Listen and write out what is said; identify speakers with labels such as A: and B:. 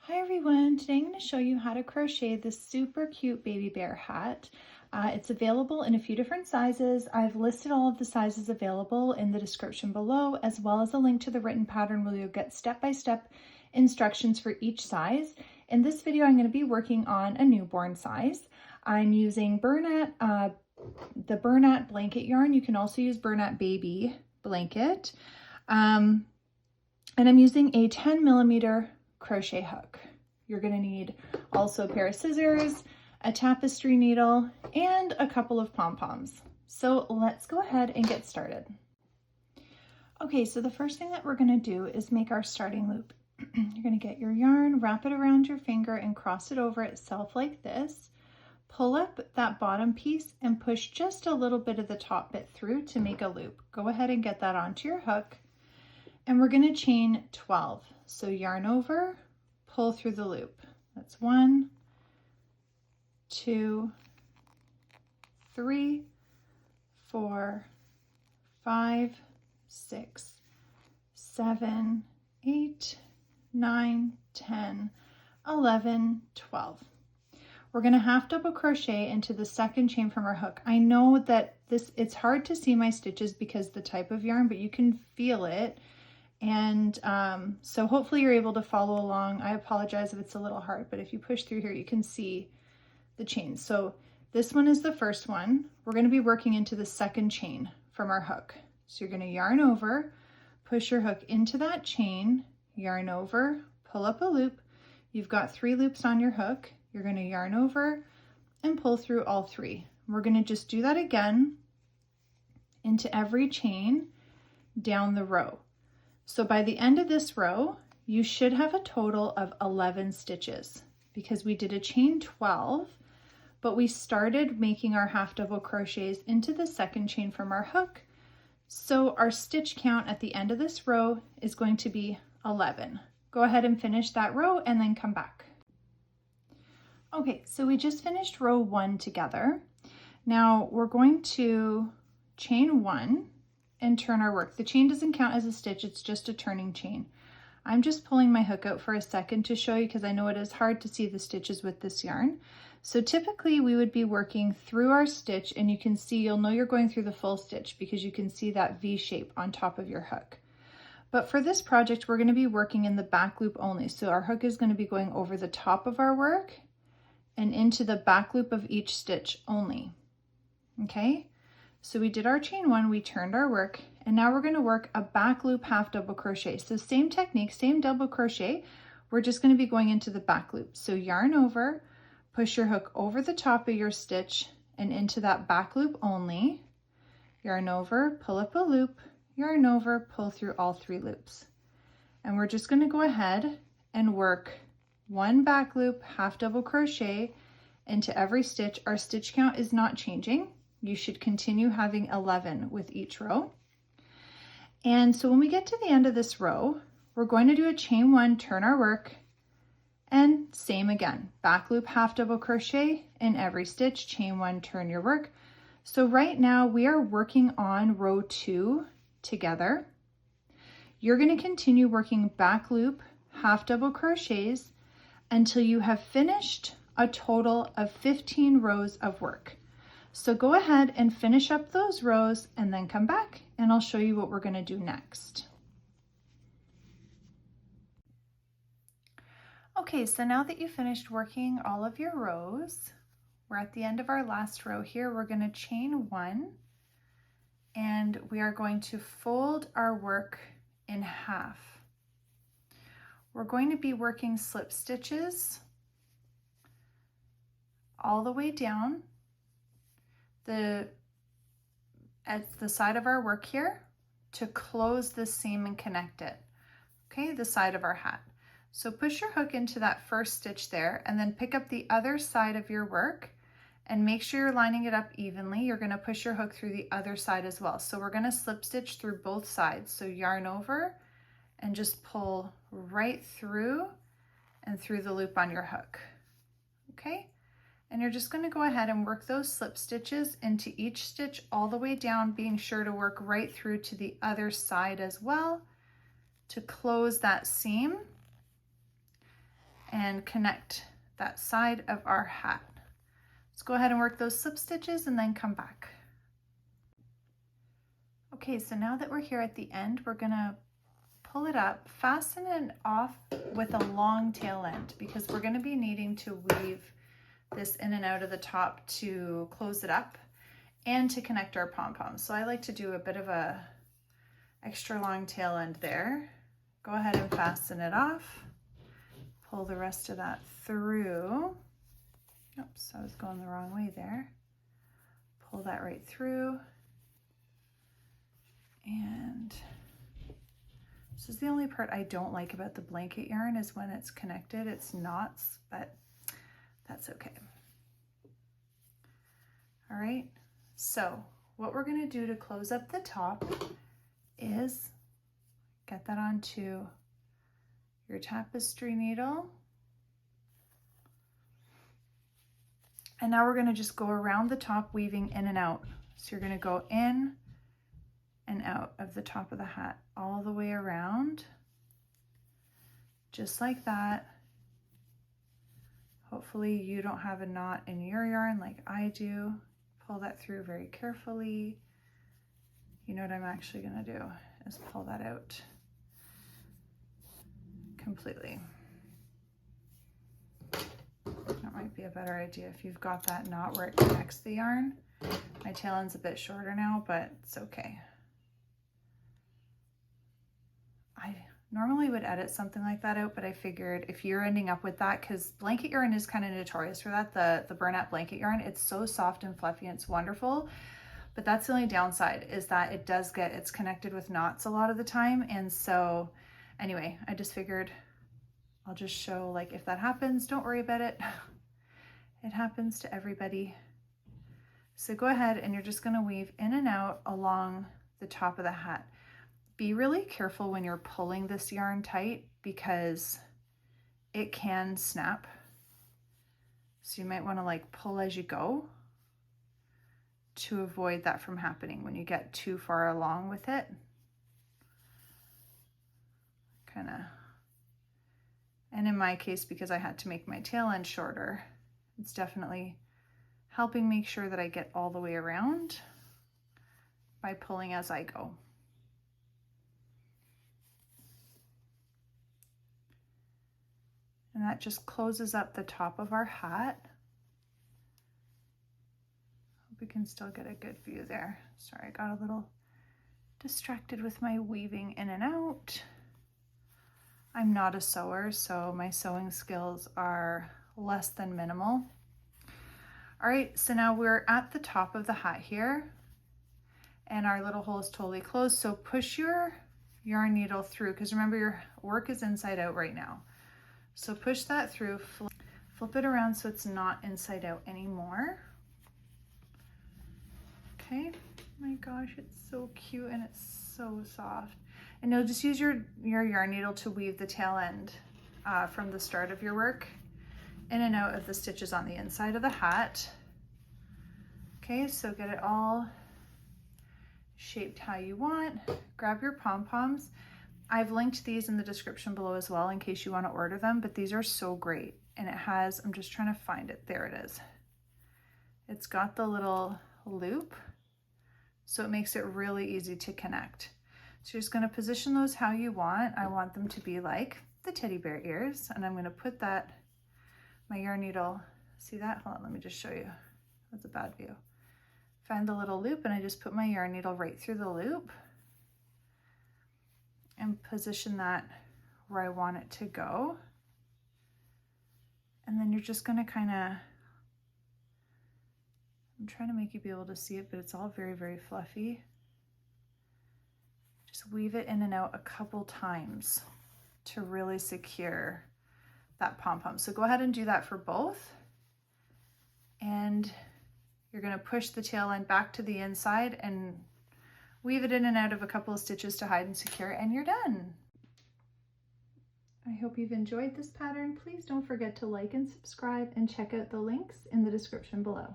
A: Hi everyone, today I'm going to show you how to crochet this super cute baby bear hat. It's available in a few different sizes. I've listed all of the sizes available in the description below, as well as a link to the written pattern where you'll get step-by-step instructions for each size. In this video, I'm going to be working on a newborn size. I'm using the Bernat blanket yarn. You can also use Bernat baby blanket. And I'm using a 10mm crochet hook. You're going to need also a pair of scissors, a tapestry needle, and a couple of pom-poms. So let's go ahead and get started. Okay, so the first thing that we're going to do is make our starting loop. You're going to get your yarn, wrap it around your finger, and cross it over itself like this. Pull up that bottom piece and push just a little bit of the top bit through to make a loop. Go ahead and get that onto your hook. And we're going to chain 12. So yarn over, pull through the loop. That's 1, 2, 3, 4, 5, 6, 7, 8, 9, 10, 11, 12. We're going to half double crochet into the second chain from our hook. I know that it's hard to see my stitches because the type of yarn, but you can feel it. And so hopefully you're able to follow along. I apologize if it's a little hard, but if you push through here, you can see the chains. So this one is the first one. We're going to be working into the second chain from our hook. So you're going to yarn over, push your hook into that chain, yarn over, pull up a loop. You've got 3 loops on your hook. You're going to yarn over and pull through all 3. We're going to just do that again into every chain down the row. So by the end of this row, you should have a total of 11 stitches because we did a chain 12, but we started making our half double crochets into the second chain from our hook. So our stitch count at the end of this row is going to be 11. Go ahead and finish that row and then come back. Okay, so we just finished row 1 together. Now we're going to chain 1 and turn our work. The chain doesn't count as a stitch, it's just a turning chain. I'm just pulling my hook out for a second to show you because I know it is hard to see the stitches with this yarn. So typically we would be working through our stitch, and you can see, you'll know you're going through the full stitch because you can see that V shape on top of your hook. But for this project, we're going to be working in the back loop only. So our hook is going to be going over the top of our work and into the back loop of each stitch only. Okay? So we did our chain 1, we turned our work, and now we're going to work a back loop half double crochet. So same technique, same double crochet, we're just going to be going into the back loop. So yarn over, push your hook over the top of your stitch and into that back loop only. Yarn over, pull up a loop, yarn over, pull through all 3 loops. And we're just going to go ahead and work 1 back loop half double crochet into every stitch. Our stitch count is not changing. You should continue having 11 with each row. And so when we get to the end of this row, we're going to do a chain 1, turn our work, and same again, back loop half double crochet in every stitch, chain 1, turn your work. So right now we are working on row 2 together. You're going to continue working back loop half double crochets until you have finished a total of 15 rows of work. So go ahead and finish up those rows and then come back and I'll show you what we're going to do next. Okay, so now that you finished working all of your rows, we're at the end of our last row here. We're going to chain 1 and we are going to fold our work in half. We're going to be working slip stitches all the way down at the side of our work here to close the seam and connect it. Okay, the side of our hat. So push your hook into that first stitch there and then pick up the other side of your work and make sure you're lining it up evenly. You're going to push your hook through the other side as well. So we're going to slip stitch through both sides. So yarn over and just pull right through and through the loop on your hook. Okay? And you're just going to go ahead and work those slip stitches into each stitch all the way down, being sure to work right through to the other side as well to close that seam. and connect that side of our hat. Let's go ahead and work those slip stitches and then come back. Okay, so now that we're here at the end, we're gonna pull it up, fasten it off with a long tail end because we're gonna be needing to weave this in and out of the top to close it up and to connect our pom-poms. So I like to do a bit of a extra long tail end there. Go ahead and fasten it off. Pull the rest of that through. Oops, I was going the wrong way there. Pull that right through. And this is the only part I don't like about the blanket yarn is when it's connected, it's knots, but that's okay. All right, so what we're gonna do to close up the top is get that onto your tapestry needle. And now we're gonna just go around the top weaving in and out. So you're gonna go in and out of the top of the hat all the way around, just like that. Hopefully you don't have a knot in your yarn like I do. Pull that through very carefully. You know what I'm actually gonna do is pull that out completely. That might be a better idea if you've got that knot where it connects the yarn. My tail end's a bit shorter now, but it's okay. I normally would edit something like that out, but I figured if you're ending up with that, because blanket yarn is kind of notorious for that, the burnout blanket yarn, it's so soft and fluffy and it's wonderful, but that's the only downside is that it's connected with knots a lot of the time. And so anyway, I just figured I'll just show, like, if that happens, don't worry about it. It happens to everybody. So go ahead and you're just gonna weave in and out along the top of the hat. Be really careful when you're pulling this yarn tight because it can snap. So you might want to like pull as you go to avoid that from happening when you get too far along with it. Kind of, and in my case, because I had to make my tail end shorter, it's definitely helping make sure that I get all the way around by pulling as I go. And that just closes up the top of our hat. Hope we can still get a good view there. Sorry, I got a little distracted with my weaving in and out. I'm not a sewer, so my sewing skills are less than minimal. All right, so now we're at the top of the hat here and our little hole is totally closed. So push your yarn needle through, because remember your work is inside out right now. So push that through, flip it around so it's not inside out anymore. Okay, my gosh, it's so cute and it's so soft. And you'll just use your yarn needle to weave the tail end from the start of your work in and out of the stitches on the inside of the hat. Okay, so get it all shaped how you want. Grab your pom-poms. I've linked these in the description below as well in case you want to order them, but these are so great. And it has, I'm just trying to find it, there it is. It's got the little loop, so it makes it really easy to connect. So you're just going to position those how you want. I want them to be like the teddy bear ears, and I'm going to put that, my yarn needle, see that? Hold on, let me just show you. That's a bad view. Find the little loop and I just put my yarn needle right through the loop and position that where I want it to go. And then you're just gonna kind of, I'm trying to make you be able to see it, but it's all very, very fluffy. Just weave it in and out a couple times to really secure that pom-pom. So go ahead and do that for both. And you're gonna push the tail end back to the inside and weave it in and out of a couple of stitches to hide and secure, and you're done. I hope you've enjoyed this pattern. Please don't forget to like and subscribe and check out the links in the description below.